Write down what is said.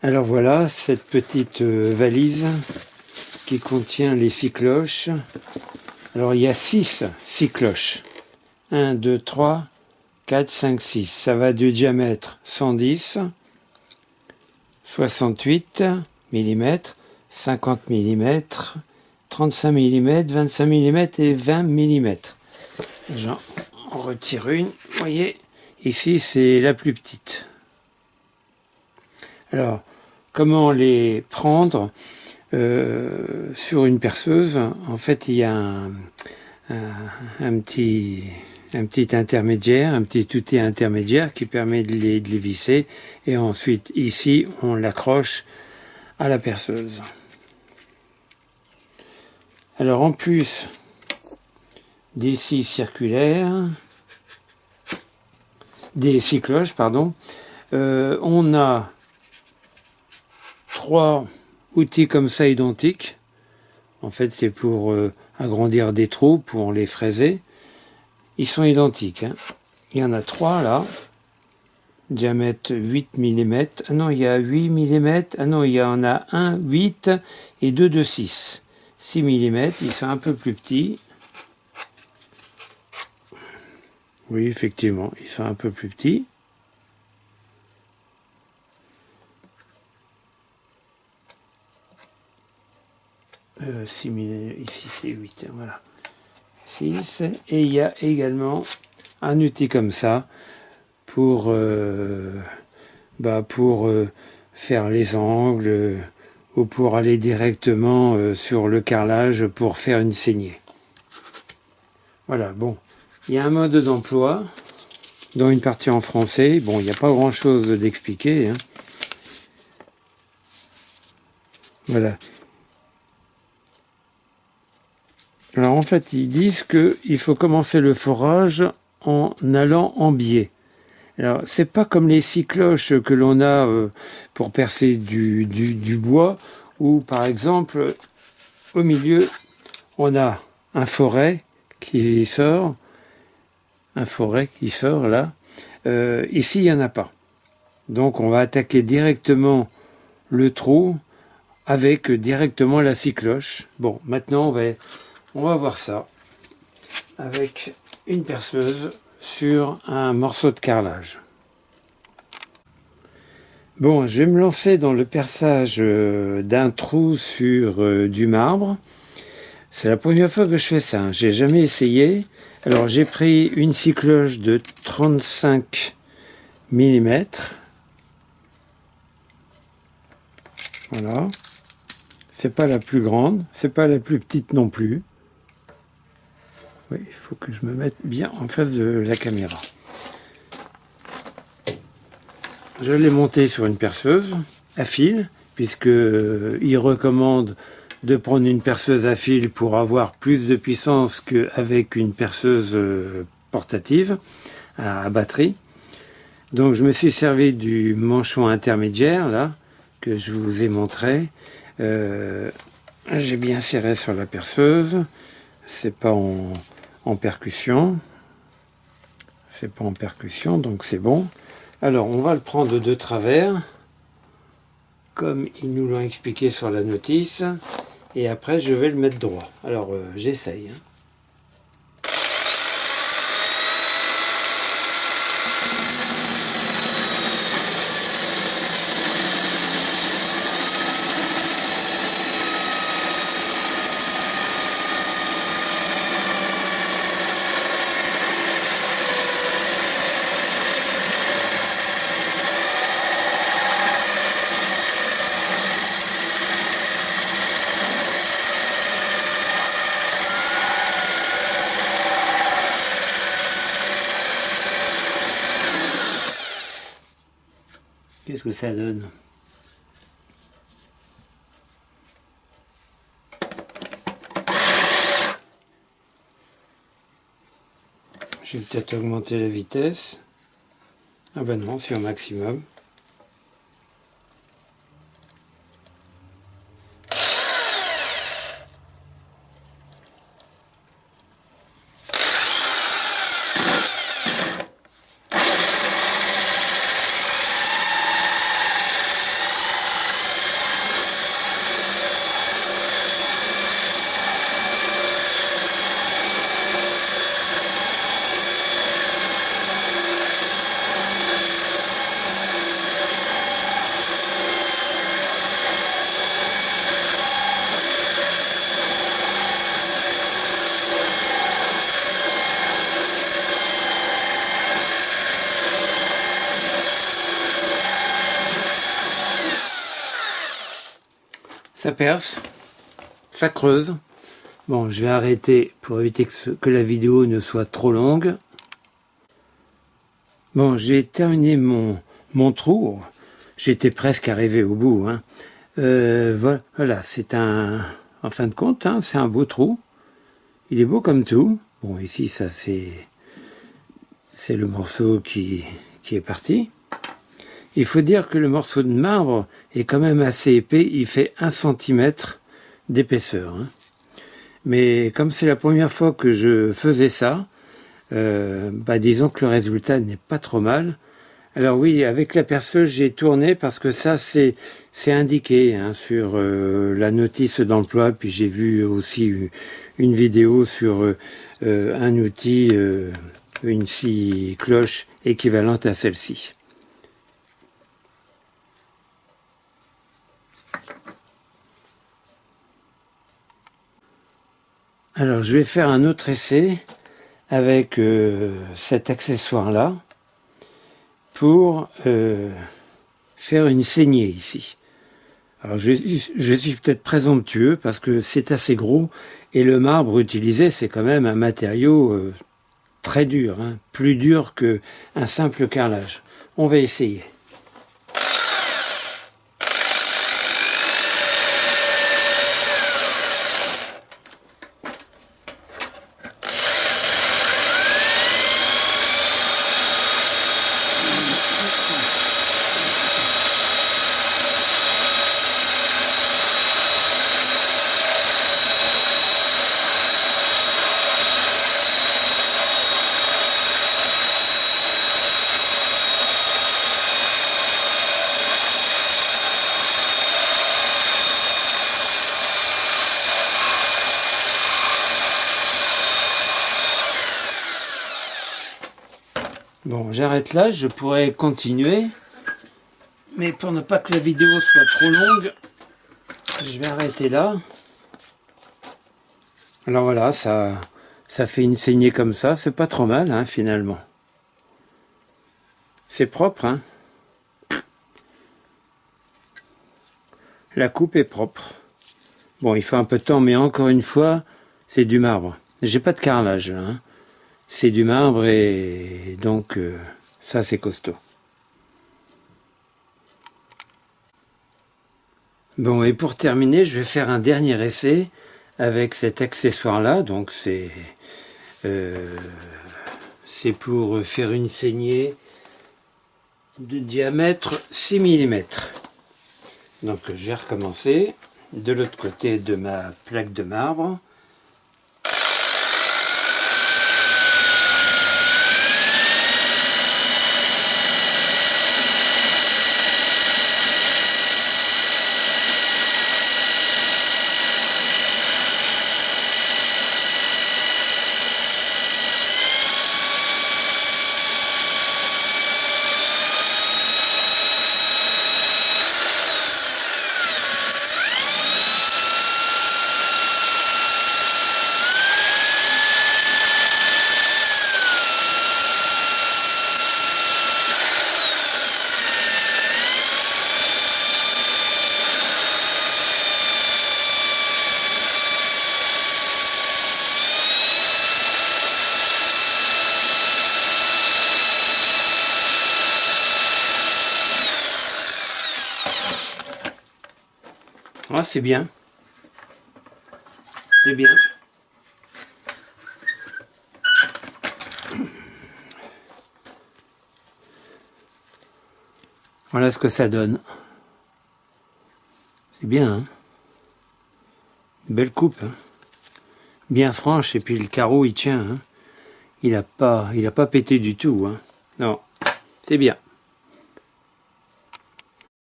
Alors voilà, cette petite valise qui contient les 6 cloches. Alors il y a 6 cloches. 1, 2, 3, 4, 5, 6. Ça va du diamètre 110, 68 mm, 50 mm, 35 mm, 25 mm et 20 mm. J'en retire une. Vous voyez, ici c'est la plus petite. Alors, comment les prendre sur une perceuse? En fait, il y a un petit intermédiaire, un petit outil intermédiaire qui permet de les visser. Et ensuite, ici, on l'accroche à la perceuse. Alors, en plus des 6 circulaires, des 6 cloches, pardon, on a 3 outils comme ça identiques. En fait, c'est pour agrandir des trous, pour les fraiser. Ils sont identiques. Hein. Il y en a 3 là. Diamètre 8 mm. Ah non, il y a 8 mm. Ah non, il y en a 1, 8 et 2 de 6. 6 mm. Ils sont un peu plus petits. Oui, effectivement, ils sont un peu plus petits. Ici c'est 8, voilà. 6. Et il y a également un outil comme ça pour faire les angles ou pour aller directement sur le carrelage pour faire une saignée. Voilà, bon. Il y a un mode d'emploi dans une partie en français. Bon, il n'y a pas grand chose d'expliquer. Hein. Voilà. Alors en fait, ils disent qu'il faut commencer le forage en allant en biais. Alors c'est pas comme les 6 cloches que l'on a pour percer du bois, où par exemple au milieu on a un forêt qui sort, là. Ici il n'y en a pas. Donc on va attaquer directement le trou avec directement la 6 cloches. Bon, maintenant on va voir ça avec une perceuse sur un morceau de carrelage. Bon, je vais me lancer dans le perçage d'un trou sur du marbre. C'est la première fois que je fais ça, hein. J'ai jamais essayé. Alors j'ai pris une 6 cloches de 35 mm. Voilà. C'est pas la plus grande, c'est pas la plus petite non plus. Oui, il faut que je me mette bien en face de la caméra. Je l'ai monté sur une perceuse à fil, puisque il recommande de prendre une perceuse à fil pour avoir plus de puissance qu'avec une perceuse portative à batterie. Donc je me suis servi du manchon intermédiaire là que je vous ai montré. J'ai bien serré sur la perceuse. C'est pas en percussion. C'est pas en percussion, donc c'est bon. Alors, on va le prendre de travers, comme ils nous l'ont expliqué sur la notice, et après, je vais le mettre droit. Alors, j'essaye. Hein. Qu'est-ce que ça donne? Je vais peut-être augmenter la vitesse. Ah ben non, c'est au maximum. ça perce, ça creuse. Bon, je vais arrêter pour éviter que la vidéo ne soit trop longue. Bon, j'ai terminé mon trou. J'étais presque arrivé au bout. Hein. Voilà, c'est en fin de compte, hein, c'est un beau trou. Il est beau comme tout. Bon, ici, ça c'est le morceau qui est parti. Il faut dire que le morceau de marbre est quand même assez épais. Il fait 1 cm d'épaisseur. Hein. Mais comme c'est la première fois que je faisais ça, disons que le résultat n'est pas trop mal. Alors oui, avec la perceuse, j'ai tourné parce que ça, c'est indiqué hein, sur la notice d'emploi. Puis j'ai vu aussi une vidéo sur un outil, une scie cloche équivalente à celle-ci. Alors, je vais faire un autre essai avec cet accessoire-là pour faire une saignée ici. Alors, je suis peut-être présomptueux parce que c'est assez gros et le marbre utilisé, c'est quand même un matériau très dur, hein, plus dur qu'un simple carrelage. On va essayer. Bon, j'arrête là, je pourrais continuer, mais pour ne pas que la vidéo soit trop longue, je vais arrêter là. Alors voilà, ça fait une saignée comme ça, c'est pas trop mal hein, finalement. C'est propre, hein. La coupe est propre. Bon, il faut un peu de temps, mais encore une fois, c'est du marbre. J'ai pas de carrelage là, hein. C'est du marbre et donc ça c'est costaud. Bon, et pour terminer, je vais faire un dernier essai avec cet accessoire-là. Donc c'est pour faire une saignée de diamètre 6 mm. Donc je vais recommencer de l'autre côté de ma plaque de marbre. Ah, c'est bien. C'est bien. Voilà ce que ça donne. C'est bien, hein. Belle coupe, hein. Bien franche, et puis le carreau il tient, hein. Il a pas pété du tout, hein. Non, c'est bien.